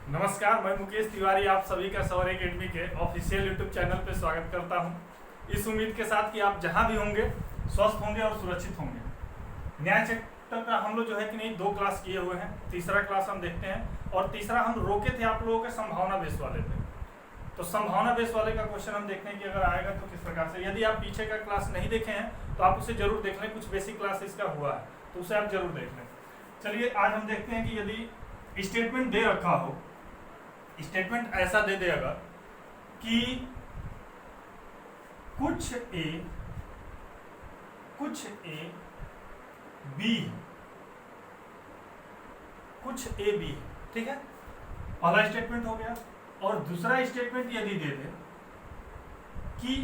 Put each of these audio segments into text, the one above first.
नमस्कार, मैं मुकेश तिवारी आप सभी का सवर एकेडमी के ऑफिशियल यूट्यूब चैनल पे स्वागत करता हूं। इस उम्मीद के साथ कि आप जहां भी होंगे स्वस्थ होंगे और सुरक्षित होंगे। न्याय चैप्टर का हम लोग जो है कि नहीं 2 क्लास किए हुए हैं। तीसरा क्लास हम देखते हैं और तीसरा हम रोके थे आप लोगों के संभावना बेस वाले पे। तो संभावना बेस वाले का क्वेश्चन हम देखते हैं कि अगर आएगा तो किस प्रकार से। यदि आप पीछे का क्लास नहीं देखे हैं तो आप उसे जरूर देख लें, कुछ बेसिक क्लास इसका हुआ है तो उसे आप जरूर देख लें। चलिए आज हम देखते हैं कि यदि स्टेटमेंट दे रखा हो, स्टेटमेंट ऐसा दे देगा कि कुछ ए बी, कुछ ए बी, ठीक है, पहला स्टेटमेंट हो गया। और दूसरा स्टेटमेंट यदि दे दे कि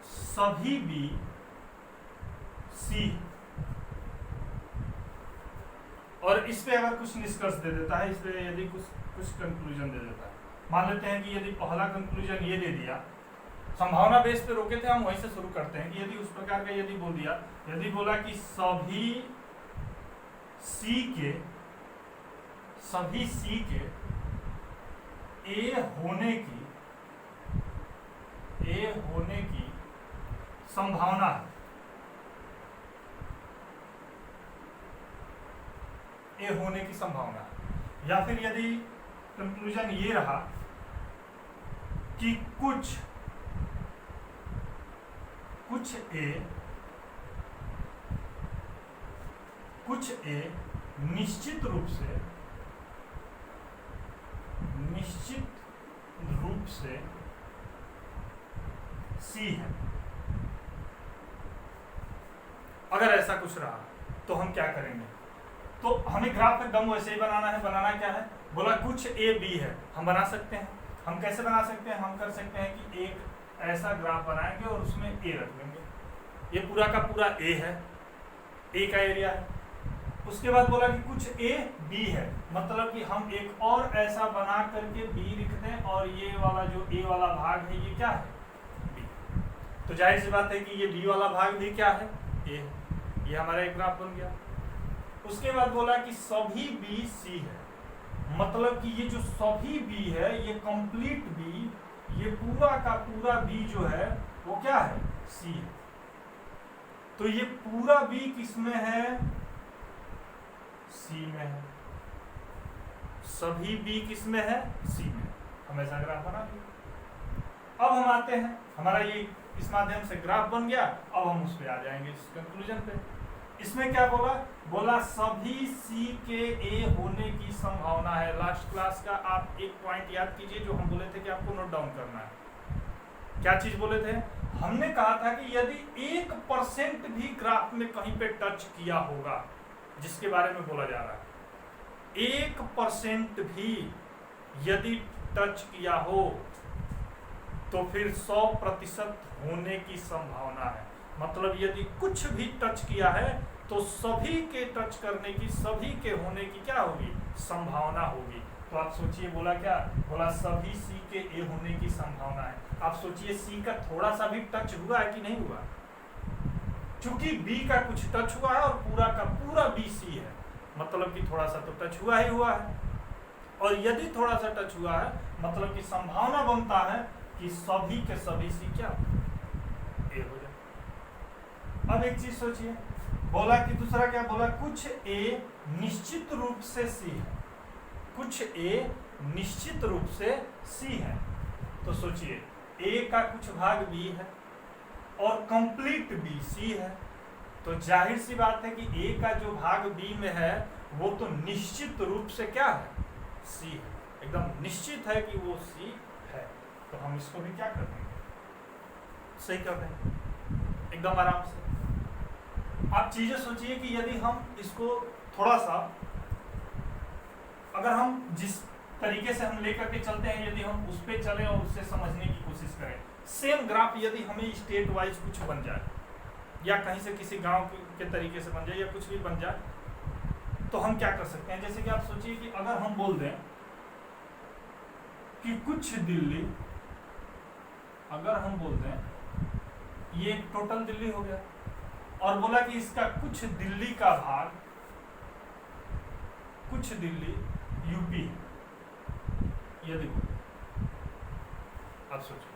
सभी बी सी, और इस पे अगर कुछ निष्कर्ष दे देता है, इस पे यदि कुछ कंक्लूजन दे देता है, मान लेते हैं कि यदि पहला कंक्लूजन ये दे दिया, संभावना बेस पे रोके थे हम, वहीं से शुरू करते हैं कि यदि उस प्रकार का यदि बोल दिया, यदि बोला कि सभी सी के ए होने की संभावना है, ए होने की संभावना है। या फिर यदि कंक्लूजन ये रहा कि कुछ ए निश्चित रूप से सी है, अगर ऐसा कुछ रहा तो हम क्या करेंगे? तो हमें ग्राफ एकदम वैसे ही बनाना है। बनाना क्या है? बोला कुछ ए बी है, हम बना सकते हैं। हम कैसे बना सकते हैं? हम कर सकते हैं कि एक ऐसा ग्राफ बनाएंगे और उसमें ए रख लेंगे। ये पूरा का पूरा ए है, ए का एरिया है। उसके बाद बोला कि कुछ ए बी है, मतलब कि हम एक और ऐसा बना करके बी लिख दें और ये वाला जो ए वाला भाग है ये क्या है? बी। तो जाहिर सी बात है कि ये बी वाला भाग भी क्या है? ए है। ये हमारा एक ग्राफ बन गया। उसके बाद बोला कि सभी बी सी है, मतलब कि ये जो सभी बी है, ये कंप्लीट बी, ये पूरा का पूरा बी जो है वो क्या है? सी है। तो ये पूरा बी किसमें है? सी में है। सभी बी किसमें है? सी में। हम ऐसा ग्राफ बना दिया। अब हम आते हैं, हमारा ये इस माध्यम से ग्राफ बन गया। अब हम उस पे आ जाएंगे, इस कंक्लूजन पे। इसमें क्या बोला? बोला सभी सी के ए होने की संभावना है। लास्ट क्लास का आप एक पॉइंट याद कीजिए जो हम बोले थे कि आपको नोट डाउन करना है। क्या चीज बोले थे? हमने कहा था कि यदि 1% भी ग्राफ में कहीं पे टच किया होगा, जिसके बारे में बोला जा रहा है, 1% भी यदि टच किया हो तो फिर 100% होने की संभावना है। मतलब यदि कुछ भी टच किया है तो सभी के टच करने की, सभी के होने की क्या होगी? संभावना होगी। तो आप सोचिए, बोला क्या? बोला सभी सी के ए होने की संभावना है। आप सोचिए सी का थोड़ा सा भी टच हुआ है कि नहीं हुआ? चूंकि बी का कुछ टच हुआ है और पूरा का पूरा बी सी है, मतलब कि थोड़ा सा तो टच हुआ ही हुआ है। और यदि थोड़ा सा टच हुआ है मतलब कि संभावना बनता है कि सभी के सभी सी क्या ए हो जाए। अब एक चीज सोचिए, बोला कि दूसरा क्या बोला? कुछ ए निश्चित रूप से सी है, कुछ ए निश्चित रूप से सी है। तो सोचिए ए का कुछ भाग बी है और कंप्लीट बी सी है, तो जाहिर सी बात है कि ए का जो भाग बी में है वो तो निश्चित रूप से क्या है? सी है। एकदम निश्चित है कि वो सी है। तो हम इसको भी क्या कर देंगे? सही कर देंगे एकदम आराम से। आप चीजें सोचिए कि यदि हम इसको थोड़ा सा, अगर हम जिस तरीके से हम लेकर के चलते हैं, यदि हम उस पे चलें और उससे समझने की कोशिश करें, सेम ग्राफ यदि हमें स्टेट वाइज कुछ बन जाए या कहीं से किसी गांव के तरीके से बन जाए या कुछ भी बन जाए, तो हम क्या कर सकते हैं? जैसे कि आप सोचिए कि अगर हम बोल दें कि कुछ दिल्ली, अगर हम बोल दें ये टोटल दिल्ली हो गया, और बोला कि इसका कुछ दिल्ली का भाग, कुछ दिल्ली यूपी, ये देखो अब सोचो,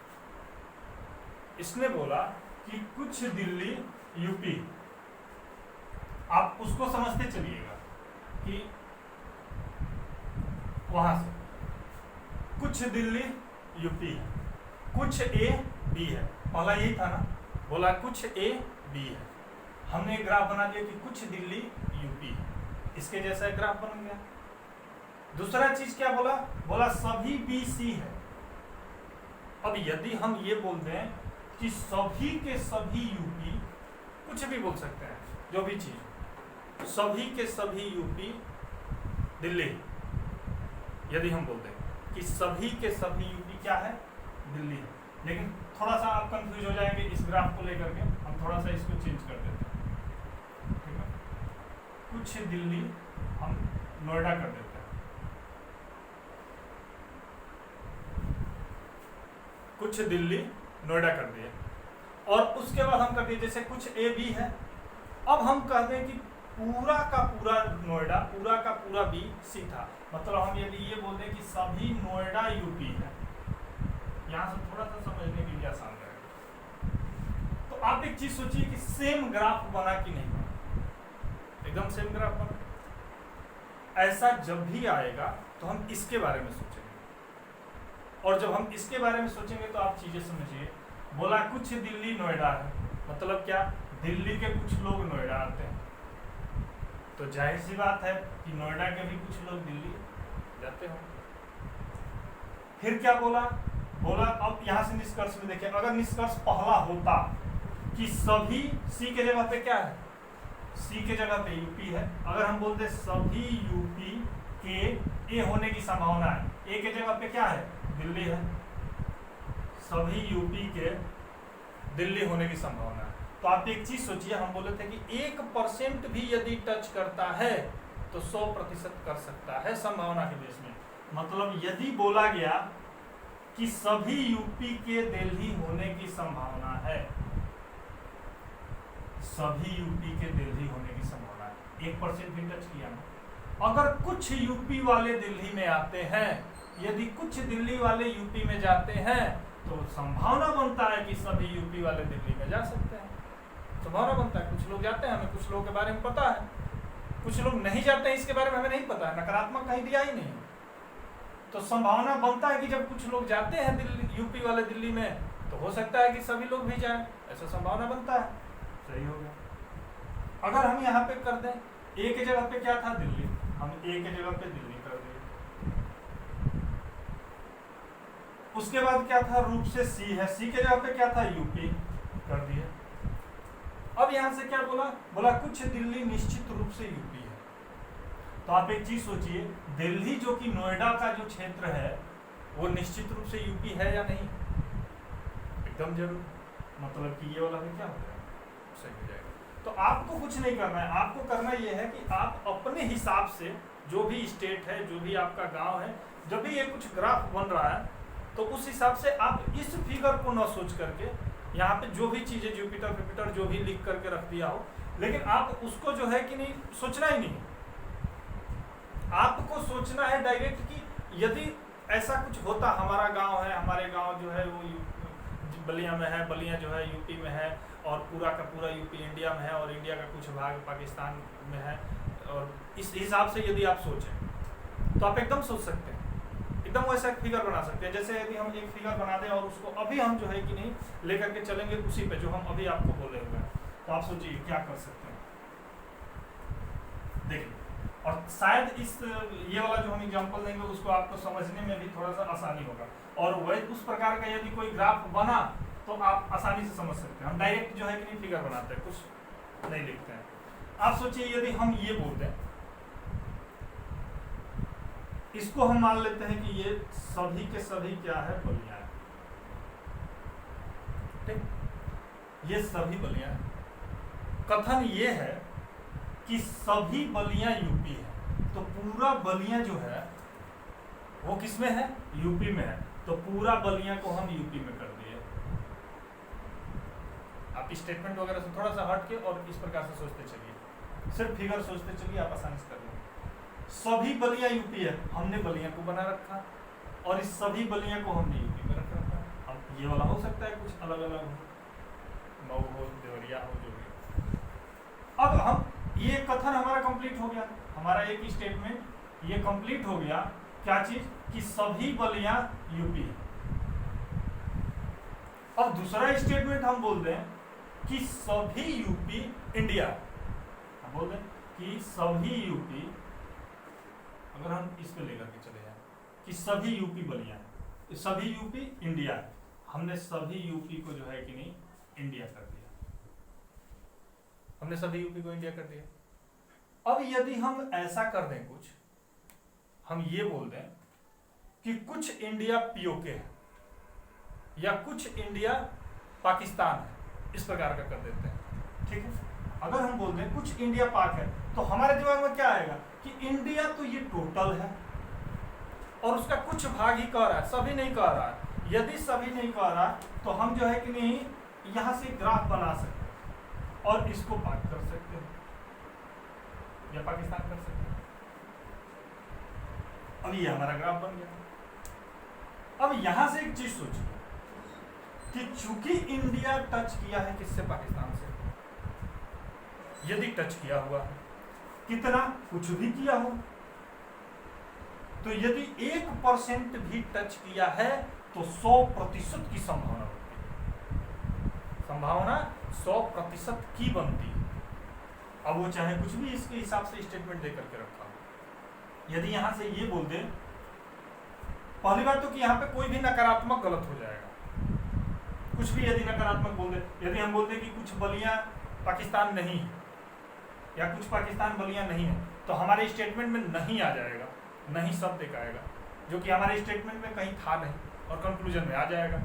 इसने बोला कि कुछ दिल्ली यूपी, आप उसको समझते चलिएगा कि वहां से कुछ दिल्ली यूपी है, कुछ ए बी है, पहला यही था ना, बोला कुछ ए बी है, हमने एक ग्राफ बना दिया कि कुछ दिल्ली यूपी है, इसके जैसा एक ग्राफ बन गया। दूसरा चीज क्या बोला, बोला सभी बी सी है। अब यदि हम ये बोल दें कि सभी के सभी यूपी, कुछ भी बोल सकते हैं, जो भी चीज, सभी के सभी यूपी दिल्ली, यदि हम बोल दें कि सभी के सभी यूपी क्या है, दिल्ली है, लेकिन थोड़ा सा आप कंफ्यूज हो जाएंगे इस ग्राफ को लेकर के, हम थोड़ा सा इसको चेंज कर देते हैं, ठीक है, कुछ दिल्ली हम नोएडा कर देते हैं, कुछ दिल्ली नोएडा कर दिए, और उसके बाद हम कर दिए जैसे कुछ ए बी है, अब हम कहते हैं कि पूरा का पूरा नोएडा, पूरा का पूरा बी सी था, मतलब हम यदि ये बोलते हैं कि सभी नोएडा यूपी है, यहां से थोड़ा सा समझने के लिए आसान रहेगा। तो आप एक चीज सोचिए कि सेम ग्राफ बना कि नहीं बना, एकदम सेम ग्राफ बना। ऐसा जब भी आएगा तो हम इसके बारे में सोचेंगे, और जब हम इसके बारे में सोचेंगे तो आप चीजें समझिए, बोला कुछ दिल्ली नोएडा है, मतलब क्या, दिल्ली के कुछ लोग नोएडा आते हैं, तो जाहिर सी बात है कि नोएडा के भी कुछ लोग दिल्ली जाते होंगे। फिर क्या बोला, बोला अब यहां से निष्कर्ष में देखिए, अगर निष्कर्ष पहला होता कि सभी सी के जगह पे क्या है, सी के जगह पे यूपी है, अगर हम बोलते सभी यूपी के ए होने की संभावना है, ए के जगह पे क्या है, दिल्ली है, सभी यूपी के दिल्ली होने की संभावना है, तो आप एक चीज सोचिए, हम बोले थे कि 1% भी यदि टच करता है तो 100% कर सकता है संभावना के बेस में। मतलब यदि बोला गया कि सभी यूपी के दिल्ली होने की संभावना है, सभी यूपी के दिल्ली होने की संभावना है, 1% भी टच किया ना। अगर कुछ यूपी वाले दिल्ली में आते हैं, यदि कुछ दिल्ली वाले यूपी में जाते हैं, तो संभावना बनता है कि सभी यूपी वाले दिल्ली में जा सकते हैं, संभावना बनता है। कुछ लोग जाते हैं, हमें कुछ लोगों के बारे में पता है, कुछ लोग नहीं जाते हैं, इसके बारे में हमें नहीं पता है, नकारात्मक कहीं दिया ही नहीं, तो संभावना बनता है कि जब कुछ लोग जाते हैं दिल्ली, यूपी वाले दिल्ली में, तो हो सकता है कि सभी लोग भी जाएं, ऐसा संभावना बनता है। सही हो गया। अगर हम यहाँ पे कर दें, ए के जगह पे क्या था, दिल्ली, हम ए के जगह पे दिल्ली कर दिए, उसके बाद क्या था, रूप से सी है, सी के जगह पे क्या था, यूपी कर दिए। अब यहां से क्या बोला, बोला कुछ दिल्ली निश्चित रूप से यूपी है, तो आप एक चीज सोचिए, दिल्ली जो कि नोएडा का जो क्षेत्र है वो निश्चित रूप से यूपी है या नहीं, एकदम जरूर, मतलब कि ये वाला भी क्या हो जाएगा, सही हो जाएगा। तो आपको कुछ नहीं करना है, आपको करना यह है कि आप अपने हिसाब से जो भी स्टेट है, जो भी आपका गांव है, जब भी ये कुछ ग्राफ बन रहा है, तो उस हिसाब से आप इस फिगर को न सोच करके यहाँ पे जो भी चीजें जुपिटर फिपिटर जो भी लिख करके रख दिया हो, लेकिन आप उसको जो है कि नहीं सोचना ही नहीं, आपको सोचना है डायरेक्ट कि यदि ऐसा कुछ होता, हमारा गांव है, हमारे गांव जो है वो बलिया में है, बलिया जो है यूपी में है, और पूरा का पूरा यूपी इंडिया में है, और इंडिया का कुछ भाग पाकिस्तान में है, और इस हिसाब से यदि आप सोचें तो आप एकदम सोच सकते हैं, एकदम वैसा एक फिगर बना सकते हैं। जैसे यदि हम एक फिगर बना दें और उसको अभी हम जो है कि नहीं लेकर के चलेंगे उसी पे जो हम अभी आपको बोले हुए हैं, तो आप सोचिए क्या कर सकते हैं, देखिए, और शायद इस ये वाला जो हम एग्जांपल देंगे उसको आपको समझने में भी थोड़ा सा आसानी होगा, और वही उस प्रकार का यदि कोई ग्राफ बना तो आप आसानी से समझ सकते हैं। हम डायरेक्ट जो है कि नहीं फिगर बनाते हैं, कुछ नहीं लिखते हैं। आप सोचिए यदि हम ये बोल दें, इसको हम मान लेते हैं कि ये सभी के सभी क्या है, बलिया है, ठीक, ये सभी बलिया है। कथन ये है कि सभी बलिया यूपी है, तो पूरा बलिया जो है वो किसमें है, यूपी में है, तो पूरा बलिया को हम यूपी में कर दिए। आप स्टेटमेंट वगैरह से थोड़ा सा हट के और इस प्रकार से सोचते चलिए, सिर्फ फिगर सोचते चलिए, आप आसानी से कर लेंगे। सभी बलिया यूपी है, हमने बलिया को बना रखा और इस सभी बलिया को हमने यूपी में रख रखा। अब ये वाला हो सकता है कुछ अलग अलग हो, मऊ हो, देवरिया हो, जो भी। अब हम ये कथन हमारा कंप्लीट हो गया, हमारा एक स्टेटमेंट ये कंप्लीट हो गया। क्या चीज? कि सभी बलिया यूपी है। अब दूसरा स्टेटमेंट हम बोल दें कि सभी यूपी इंडिया, हम बोल दें कि सभी यूपी, अगर हम इस पे लेकर के चले जाए कि सभी यूपी बलिया है, सभी यूपी इंडिया है, हमने सभी यूपी को जो है कि नहीं इंडिया कर दिया, हमने सभी यूपी को इंडिया कर दिया। अब यदि हम ऐसा कर दें, कुछ हम ये बोल दें कि कुछ इंडिया पीओके है या कुछ इंडिया पाकिस्तान है, इस प्रकार का कर देते हैं, ठीक है। अगर हम बोल दें कुछ इंडिया पाक है तो हमारे दिमाग में क्या आएगा कि इंडिया तो ये टोटल है और उसका कुछ भाग ही कह रहा है, सभी नहीं कह रहा है। यदि सभी नहीं कह रहा तो हम जो है कि नहीं यहां से ग्राफ बना सकते हैं और इसको पाक कर सकते हैं या पाकिस्तान कर सकते हैं। अब ये हमारा ग्राफ बन गया। अब यहां से एक चीज सोचिए कि चूंकि इंडिया टच किया है किससे? पाकिस्तान से। यदि टच किया हुआ है, कितना? कुछ भी किया हो, तो यदि 1% भी टच किया है तो 100% की संभावना होती है, संभावना 100% की बनती है। अब वो चाहे कुछ भी इसके हिसाब से स्टेटमेंट देकर के रखा हो। यदि यहां से ये बोल दे, पहली बात तो कि यहाँ पे कोई भी नकारात्मक गलत हो जाएगा, कुछ भी यदि नकारात्मक बोल दे, यदि हम बोलते कि कुछ बलियां पाकिस्तान नहीं है या कुछ पाकिस्तान बलियां नहीं है, तो हमारे स्टेटमेंट में नहीं आ जाएगा, नहीं शब्द एक आएगा जो कि हमारे स्टेटमेंट में कहीं था नहीं और कंक्लूजन में आ जाएगा,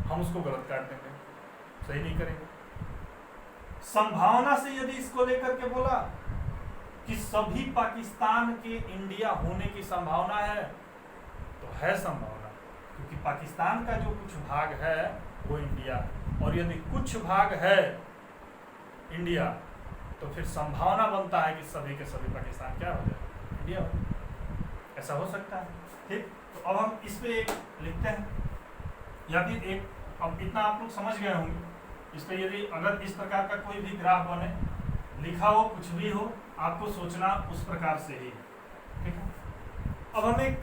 हम उसको गलत काट देंगे, सही नहीं करेंगे। संभावना से यदि इसको लेकर के बोला कि सभी पाकिस्तान के इंडिया होने की संभावना है, तो है संभावना, क्योंकि पाकिस्तान का जो कुछ भाग है वो इंडिया, और यदि कुछ भाग है इंडिया तो फिर संभावना बनता है कि सभी के सभी पाकिस्तान क्या हो जाए? इंडिया हो। ऐसा हो सकता है, ठीक। तो अब हम इस पे एक लिखते हैं या फिर एक, अब इतना आप लोग समझ गए होंगे। इस पे यदि अगर इस प्रकार का कोई भी ग्राफ बने, लिखा हो, कुछ भी हो, आपको सोचना उस प्रकार से ही, ठीक है। अब हम एक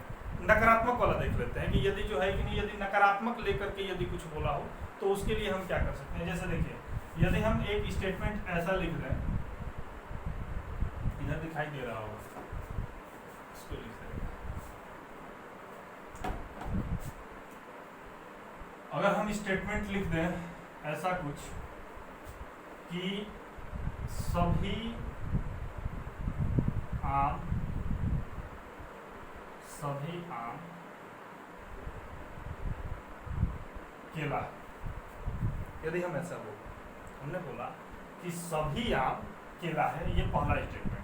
नकारात्मक वाला देख लेते हैं कि यदि जो है कि नहीं, यदि नकारात्मक लेकर के यदि कुछ बोला हो तो उसके लिए हम क्या कर सकते हैं। जैसे देखिए, यदि हम एक स्टेटमेंट ऐसा लिख दें, इधर दिखाई दे रहा होगा, इसको लिख दें। अगर हम स्टेटमेंट लिख दें ऐसा कुछ कि सभी आम केला, यदि हम ऐसा बोल, हमने बोला कि सभी आम केला है, ये पहला स्टेटमेंट है।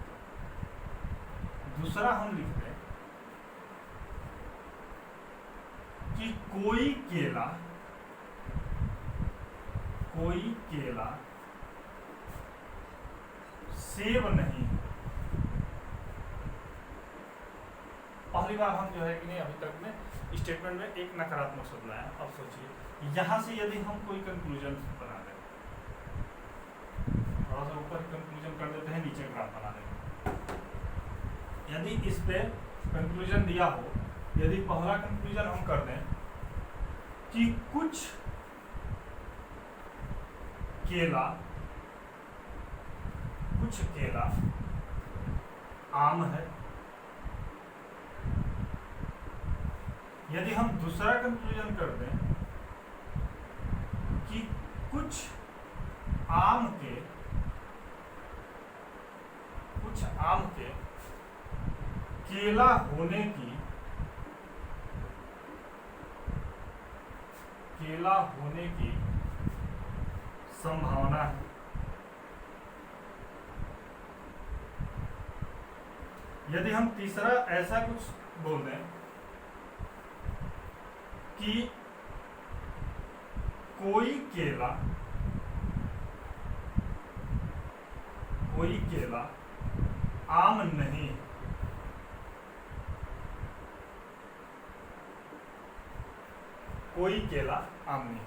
दूसरा हम लिखते हैं कि कोई केला सेब नहीं है। पहली बार हम जो है कि नहीं अभी तक में स्टेटमेंट में एक नकारात्मक शब्द लाया। अब सोचिए यहां से यदि हम कोई कंक्लूजन बना दें, थोड़ा सा ऊपर कंक्लूजन कर देते हैं, नीचे ग्राफ बना देंगे। यदि इस पे कंक्लूजन दिया हो, यदि पहला कंक्लूजन हम कर दें कि कुछ केला आम है, यदि हम दूसरा कंक्लूजन कर दें कि कुछ आम के केला होने की संभावना है, यदि हम तीसरा ऐसा कुछ बोल दें कि कोई केला आम नहीं, कोई केला आम नहीं।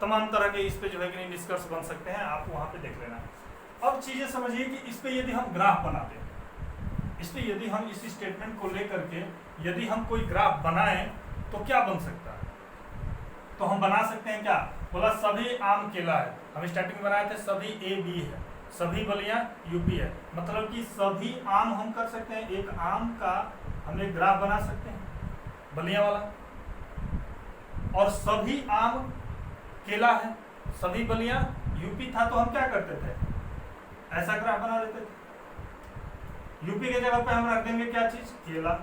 तमाम तरह के इस पे जो है कि निष्कर्ष बन सकते हैं, आप वहां पे देख लेना। अब चीजें समझिए कि इस पे यदि हम ग्राफ बनाते हैं, इस पे यदि हम इस स्टेटमेंट को लेकर के यदि हम कोई ग्राफ बनाएं तो क्या बन सकता है? तो हम बना सकते हैं क्या, बोला सभी आम केला है। हम स्टार्टिंग में बनाए थे सभी ए बी है, सभी बलियां यूपी है, मतलब कि सभी आम हम कर सकते हैं। एक आम का हम एक ग्राफ बना सकते हैं बलियां वाला, और सभी आम केला है, सभी बलियां यूपी था, तो हम क्या करते थे, ऐसा ग्राफ बना देते थे। यूपी के जगह पे हम रख देंगे क्या चीज, केला।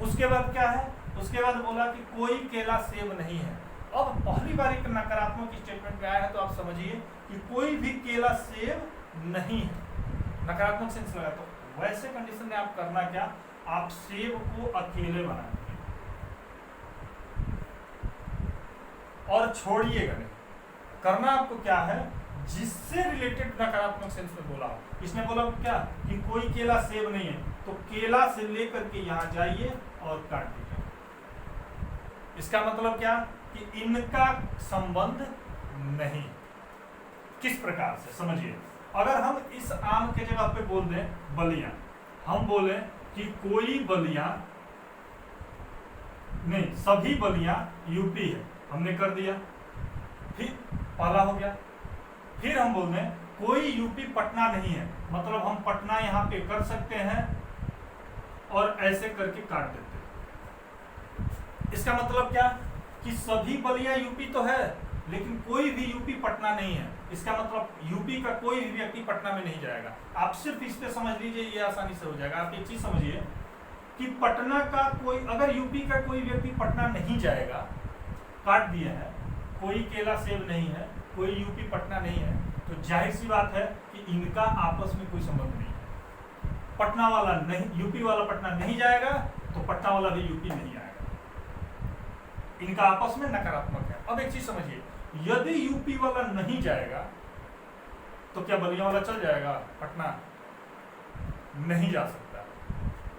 उसके बाद क्या है, उसके बाद बोला कि कोई केला सेब नहीं है। अब पहली बार एक नकारात्मक स्टेटमेंट में आया है, तो आप समझिए कि कोई भी केला सेब नहीं है, नकारात्मक सेंस लगा। तो वैसे कंडीशन में आप करना क्या, आप सेब को अकेले बनाएंगे और छोड़िएगा नहीं। करना आपको क्या है, जिससे रिलेटेड नकारात्मक सेंस में बोला हो। इसने बोला क्या कि कोई केला सेब नहीं है, तो केला से लेकर के यहां जाइए और काट दीजिए। इसका मतलब क्या कि इनका संबंध नहीं। किस प्रकार से समझिए, अगर हम इस आम के जगह पे बोल दें बलियां, हम बोले कि कोई बलियां नहीं, सभी बलियां यूपी है, हमने कर दिया, फिर पहला हो गया। फिर हम बोल दें कोई यूपी पटना नहीं है, मतलब हम पटना यहां पे कर सकते हैं और ऐसे करके काट देते हैं। इसका मतलब क्या कि सभी बलियां यूपी तो है, लेकिन कोई भी यूपी पटना नहीं है। इसका मतलब यूपी का कोई भी व्यक्ति पटना में नहीं जाएगा। आप सिर्फ इस पे समझ लीजिए, ये आसानी से हो जाएगा। आप एक चीज समझिए कि पटना का कोई, अगर यूपी का कोई व्यक्ति पटना नहीं जाएगा, काट दिए हैं, कोई केला सेब नहीं है, कोई यूपी पटना नहीं है, तो जाहिर सी बात है कि इनका आपस में कोई संबंध नहीं है। पटना वाला नहीं, यूपी वाला पटना नहीं जाएगा, तो पटना वाला भी यूपी नहीं आएगा। इनका आपस में नकारात्मक है। अब एक चीज समझिए, यदि यूपी वाला नहीं जाएगा तो क्या बलिया वाला चल जाएगा पटना? नहीं जा सकता,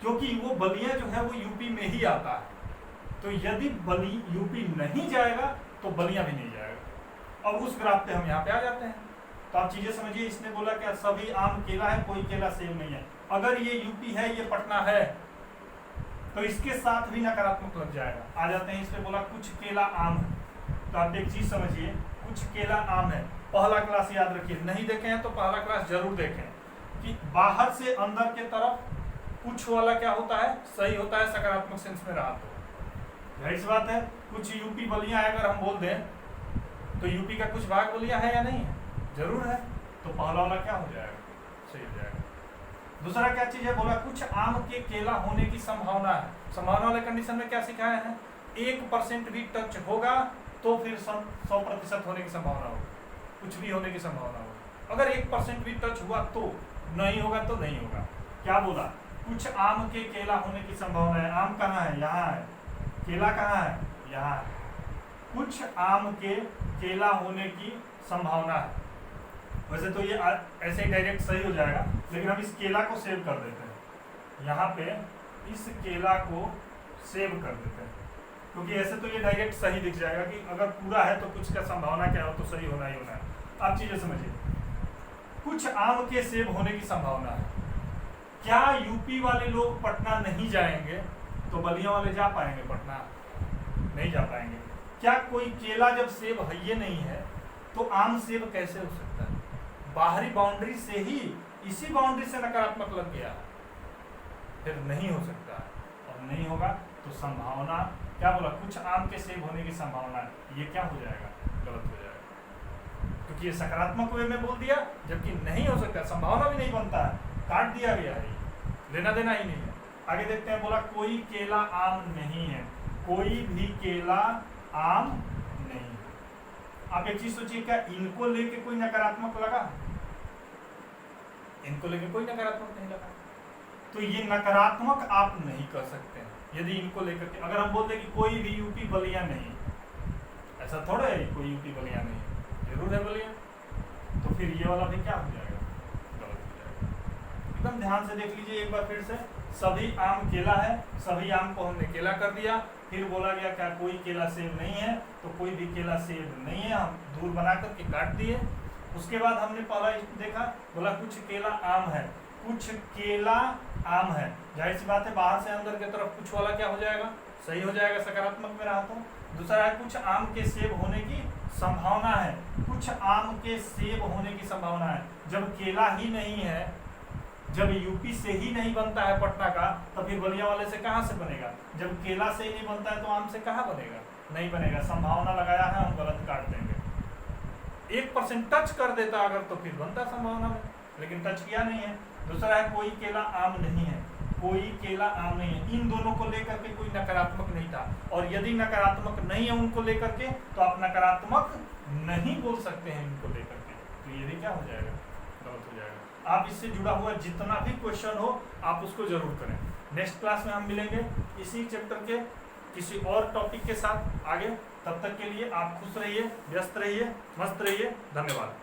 क्योंकि वो बलिया जो है वो यूपी में ही आता है। तो यदि बली यूपी नहीं जाएगा तो बलिया भी नहीं जाएगा। अब उस ग्राफ पे हम यहाँ पे आ जाते हैं। तो आप चीजें समझिए, इसने बोला क्या सभी आम केला है, कोई केला सेब नहीं है। अगर ये यूपी है, ये पटना है, तो इसके साथ भी नकारात्मक लग जाएगा। आ जाते हैं इस पे, बोला कुछ केला आम है। तो आप एक चीज समझिए, कुछ केला आम है। पहला क्लास याद रखिए, नहीं देखे हैं तो पहला क्लास जरूर देखें कि बाहर से अंदर के तरफ कुछ वाला क्या होता है, सही होता है, सकारात्मक सेंस में रहा तो जाहिर सी बात है। कुछ यूपी बलियां अगर हम बोल दें तो यूपी का कुछ भाग बलियां है या नहीं है, जरूर है। तो पहला वाला क्या हो जाएगा, सही हो जाएगा। दूसरा क्या चीज है, बोला कुछ आम के केला होने की संभावना है। संभावना वाले कंडीशन में क्या सिखाया है, 1% भी टच होगा तो फिर 100% होने की संभावना होगी, कुछ भी होने की संभावना होगी। अगर 1% भी टच हुआ तो नहीं होगा, तो नहीं होगा। क्या बोला, कुछ आम के केला होने की संभावना है। आम कहाँ है, यहाँ है। केला कहाँ है, यहाँ है। कुछ आम के केला होने की संभावना है। वैसे तो ये ऐसे डायरेक्ट सही हो जाएगा, लेकिन हम इस केला को सेव कर देते हैं। यहाँ पे इस केला को सेव कर देते हैं, क्योंकि ऐसे तो ये डायरेक्ट सही दिख जाएगा कि अगर पूरा है तो कुछ का संभावना क्या हो, तो सही होना ही होना है। आप चीजें समझिए, कुछ आम के सेब होने की संभावना है। क्या यूपी वाले लोग पटना नहीं जाएंगे तो बलिया वाले जा पाएंगे पटना? नहीं जा पाएंगे। क्या कोई केला जब सेब है ये नहीं है तो आम सेब कैसे हो सकता है? बाहरी बाउंड्री से ही, इसी बाउंड्री से नकारात्मक लग गया, फिर नहीं हो सकता। और नहीं होगा तो संभावना क्या बोला, कुछ आम के सेब होने की संभावना है, ये क्या हो जाएगा, गलत हो जाएगा, क्योंकि ये सकारात्मक वे में बोल दिया, जबकि नहीं हो सकता, संभावना भी नहीं बनता है, काट दिया गया है, लेना देना ही नहीं है। आगे देखते हैं, बोला कोई केला आम नहीं है, कोई भी केला आम नहीं है। आप एक चीज सोचिए, क्या इनको लेके कोई नकारात्मक लगा? इनको लेके कोई नकारात्मक नहीं लगा, तो ये नकारात्मक आप नहीं कर सकते हैं यदि इनको लेकर के। अगर हम बोलते कि कोई भी यूपी बलिया नहीं, ऐसा थोड़ा है कोई यूपी बलिया नहीं, जरूर है बलिया, तो फिर ये वाला भी क्या हो जाएगा, गलत हो जाएगा। एकदम ध्यान से देख लीजिए एक बार फिर से। सभी आम केला है, सभी आम को हमने केला कर दिया। फिर बोला गया क्या कोई केला सेब नहीं है, तो कोई भी केला सेब नहीं है, हम दूर बना करके काट दिए। उसके बाद हमने पहला देखा, बोला कुछ केला आम है, कुछ केला आम है। जाहिर सी बात है बाहर से अंदर की तरफ कुछ वाला क्या हो जाएगा, सही हो जाएगा, सकारात्मक में रहा। तो दूसरा है कुछ आम के सेब होने की संभावना है, कुछ आम के सेब होने की संभावना है। जब केला ही नहीं है, जब यूपी से ही नहीं बनता है पटना का, तो फिर बलिया वाले से कहाँ से बनेगा। जब केला से ही नहीं बनता है तो आम से कहाँ बनेगा, नहीं बनेगा। संभावना लगाया है, हम गलत काट देंगे। 1% टच कर देता अगर तो फिर बनता संभावना में, लेकिन टच किया नहीं है। दूसरा है कोई केला आम नहीं है, कोई केला आम नहीं है। इन दोनों को लेकर के कोई नकारात्मक नहीं था, और यदि नकारात्मक नहीं है उनको लेकर के, तो आप नकारात्मक नहीं बोल सकते हैं इनको लेकर के, तो ये भी क्या हो जाएगा, गलत हो जाएगा। आप इससे जुड़ा हुआ जितना भी क्वेश्चन हो आप उसको जरूर करें। नेक्स्ट क्लास में हम मिलेंगे इसी चैप्टर के किसी और टॉपिक के साथ आगे। तब तक के लिए आप खुश रहिए, व्यस्त रहिए, मस्त रहिए। धन्यवाद।